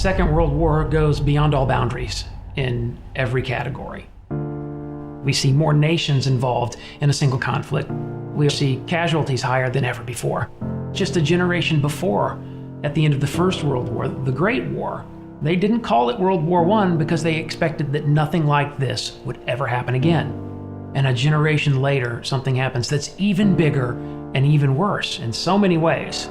Second World War goes beyond all boundaries in every category. We see more nations involved in a single conflict. We see casualties higher than ever before. Just a generation before, at the end of the First World War, the Great War, they didn't call it World War I because they expected that nothing like this would ever happen again. And a generation later, something happens that's even bigger and even worse in so many ways.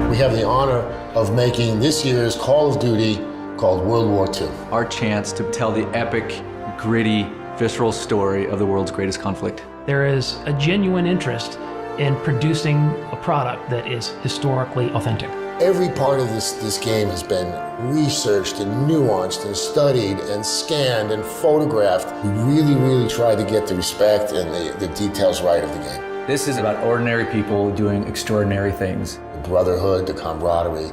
We have the honor of making this year's Call of Duty called World War II. Our chance to tell the epic, gritty, visceral story of the world's greatest conflict. There is a genuine interest in producing a product that is historically authentic. Every part of this game has been researched and nuanced and studied and scanned and photographed. We really tried to get the respect and the details right of the game. This is about ordinary people doing extraordinary things. The brotherhood, the camaraderie,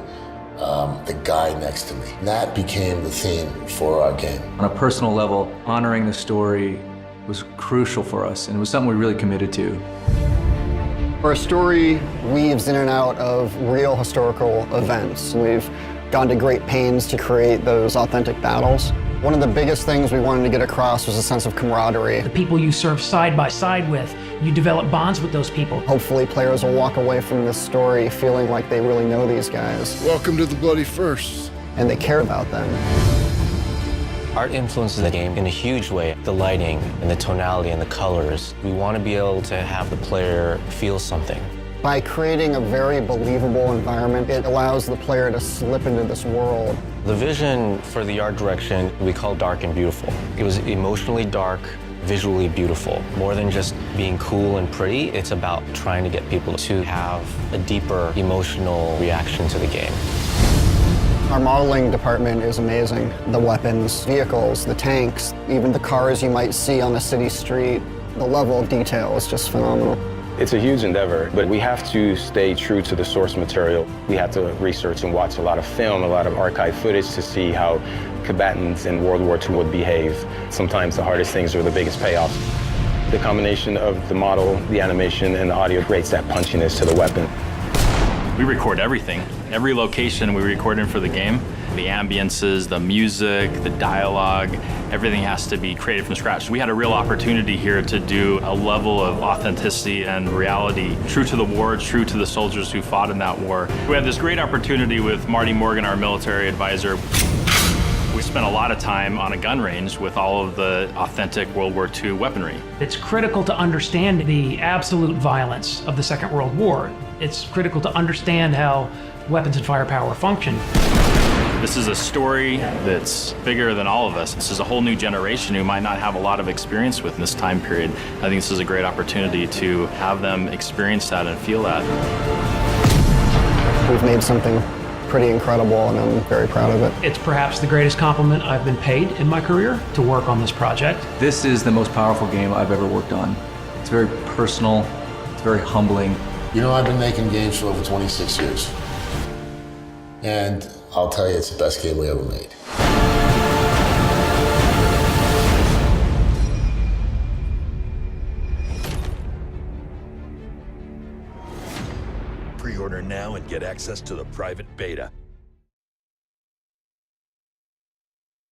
the guy next to me. And that became the theme for our game. On a personal level, honoring the story was crucial for us, and it was something we really committed to. Our story weaves in and out of real historical events. We've gone to great pains to create those authentic battles. One of the biggest things we wanted to get across was a sense of camaraderie. The people you serve side by side with, you develop bonds with those people. Hopefully players will walk away from this story feeling like they really know these guys. Welcome to the Bloody First. And they care about them. Art influences the game in a huge way. The lighting and the tonality and the colors. We want to be able to have the player feel something. By creating a very believable environment, it allows the player to slip into this world. The vision for the art direction we call dark and beautiful. It was emotionally dark, visually beautiful. More than just being cool and pretty, it's about trying to get people to have a deeper emotional reaction to the game. Our modeling department is amazing. The weapons, vehicles, the tanks, even the cars you might see on a city street. The level of detail is just phenomenal. It's a huge endeavor, but we have to stay true to the source material. We have to research and watch a lot of film, a lot of archive footage to see how combatants in World War II would behave. Sometimes the hardest things are the biggest payoffs. The combination of the model, the animation, and the audio creates that punchiness to the weapon. We record everything. Every location we record in for the game. The ambiences, the music, the dialogue, everything has to be created from scratch. We had a real opportunity here to do a level of authenticity and reality, true to the war, true to the soldiers who fought in that war. We had this great opportunity with Marty Morgan, our military advisor. We spent a lot of time on a gun range with all of the authentic World War II weaponry. It's critical to understand the absolute violence of the Second World War. It's critical to understand how weapons and firepower function. This is a story that's bigger than all of us. This is a whole new generation who might not have a lot of experience with in this time period. I think this is a great opportunity to have them experience that and feel that. We've made something pretty incredible, and I'm very proud of it. It's perhaps the greatest compliment I've been paid in my career to work on this project. This is the most powerful game I've ever worked on. It's very personal, it's very humbling. You know, I've been making games for over 26 years. And I'll tell you, it's the best game we ever made. Pre-order now and get access to the private beta.